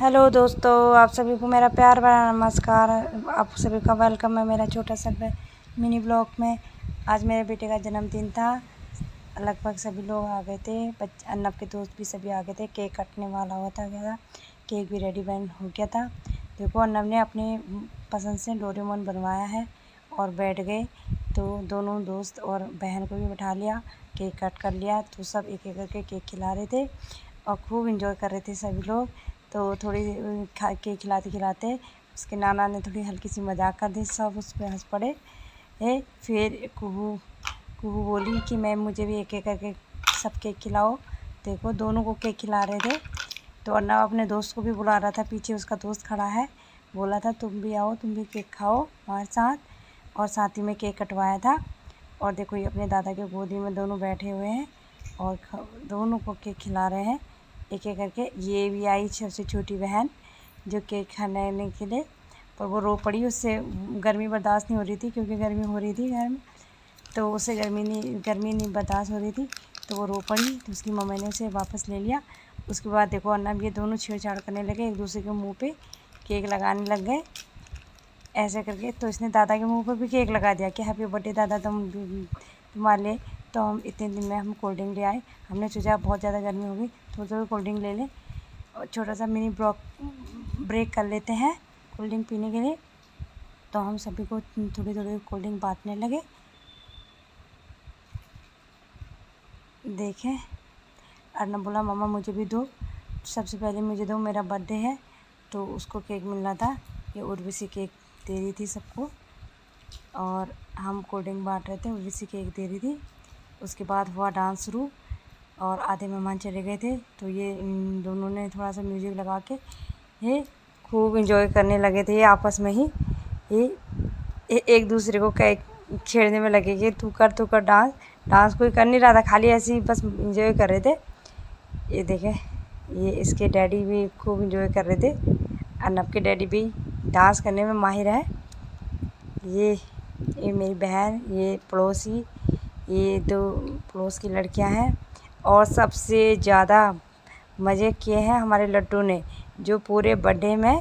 Hello दोस्तों, आप सभी को मेरा प्यार भरा नमस्कार। आप सभी का वेलकम है मेरा छोटा सा मिनी ब्लॉग में। आज मेरे बेटे का जन्मदिन था। लगभग सभी लोग आ गए थे, अन्नब के दोस्त भी सभी आ गए थे। केक कटने वाला हुआ था गया, केक भी रेडी बन हो गया था। देखो, अन्नब ने अपनी पसंद से डोरेमोन बनवाया है और बैठ गए। तो दोनों दोस्त और बहन को भी बैठा लिया, केक कट कर लिया। तो सब एक एक करके केक खिला रहे थे और खूब इंजॉय कर रहे थे सभी लोग। तो थोड़ी केक खिलाते खिलाते उसके नाना ने थोड़ी हल्की सी मजाक कर दी, सब उस पर हंस पड़े। फिर कुहू कुहू बोली कि मैम मुझे भी एक एक करके सब केक खिलाओ। देखो, दोनों को केक खिला रहे थे। तो अर्नब अपने दोस्त को भी बुला रहा था, पीछे उसका दोस्त खड़ा है। बोला था तुम भी आओ, तुम भी केक खाओ हमारे साथ, और साथ ही में केक कटवाया था। और देखो, ये अपने दादा के गोदी में दोनों बैठे हुए हैं और दोनों को केक खिला रहे हैं एक एक करके। ये भी आई सबसे छोटी बहन जो केक खाने के लिए, पर वो रो पड़ी। उससे गर्मी बर्दाश्त नहीं हो रही थी, क्योंकि गर्मी हो रही थी घर में, तो उसे गर्मी नहीं बर्दाश्त हो रही थी, तो वो रो पड़ी। तो उसकी मम्मी ने उसे वापस ले लिया। उसके बाद देखो, अर्नब ये दोनों छेड़छाड़ करने लगे, एक दूसरे के मुंह पे केक लगाने लग गए ऐसे करके। तो इसने दादा के मुंह पर भी केक लगा दिया कि हैप्पी बर्थडे दादा, तुम्हारे लिए तो हम इतने दिन में हम कोल्ड ड्रिंक ले आए। हमने सोचा बहुत ज़्यादा गर्मी होगी, थोड़ी थोड़ी कोल्ड ड्रिंक ले लें और छोटा सा मिनी ब्रेक कर लेते हैं कोल्ड ड्रिंक पीने के लिए। तो हम सभी को थोड़ी थोड़ी कोल्ड ड्रिंक बांटने लगे। देखें, अर्नब बोला मम्मा मुझे भी दो, सबसे पहले मुझे दो, मेरा बर्थडे है। तो उसको केक मिलना था, ये उर्वशी केक दे रही थी सबको, और हम कोल्ड ड्रिंक बांट रहे थे, उर्वशी केक दे रही थी। उसके बाद हुआ डांस शुरू और आधे मेहमान चले गए थे। तो ये इन दोनों ने थोड़ा सा म्यूज़िक लगा के ये खूब इंजॉय करने लगे थे। ये आपस में ही ये एक दूसरे को छेड़ने में लगे कि तू कर डांस कोई कर नहीं रहा था, खाली ऐसे ही बस इंजॉय कर रहे थे। ये देखें, ये इसके डैडी भी खूब इंजॉय कर रहे थे। अर्नब के डैडी भी डांस करने में माहिर है। ये मेरी बहन, ये पड़ोसी, ये दो पड़ोस की लड़कियां हैं। और सबसे ज़्यादा मज़े किए हैं हमारे लड्डू ने, जो पूरे बर्थडे में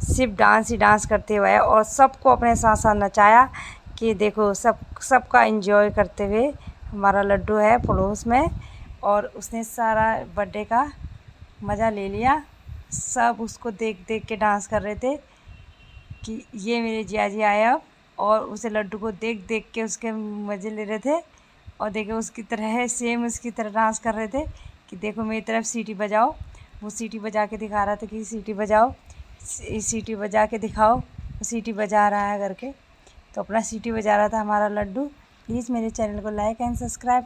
सिर्फ डांस ही डांस करते हुए आया और सबको अपने साथ साथ नचाया। कि देखो, सबका एंजॉय करते हुए हमारा लड्डू है पड़ोस में, और उसने सारा बर्थडे का मज़ा ले लिया। सब उसको देख देख के डांस कर रहे थे कि ये मेरे जिया जी आया, और उसे लड्डू को देख देख के उसके मज़े ले रहे थे। और देखो, उसकी तरह सेम उसकी तरह डांस कर रहे थे कि देखो मेरी तरफ सीटी बजाओ। वो सीटी बजा के दिखा रहा था कि सीटी बजाओ, सीटी बजा के दिखाओ। वो सीटी बजा रहा है करके, तो अपना सीटी बजा रहा था हमारा लड्डू। प्लीज़ मेरे चैनल को लाइक एंड सब्सक्राइब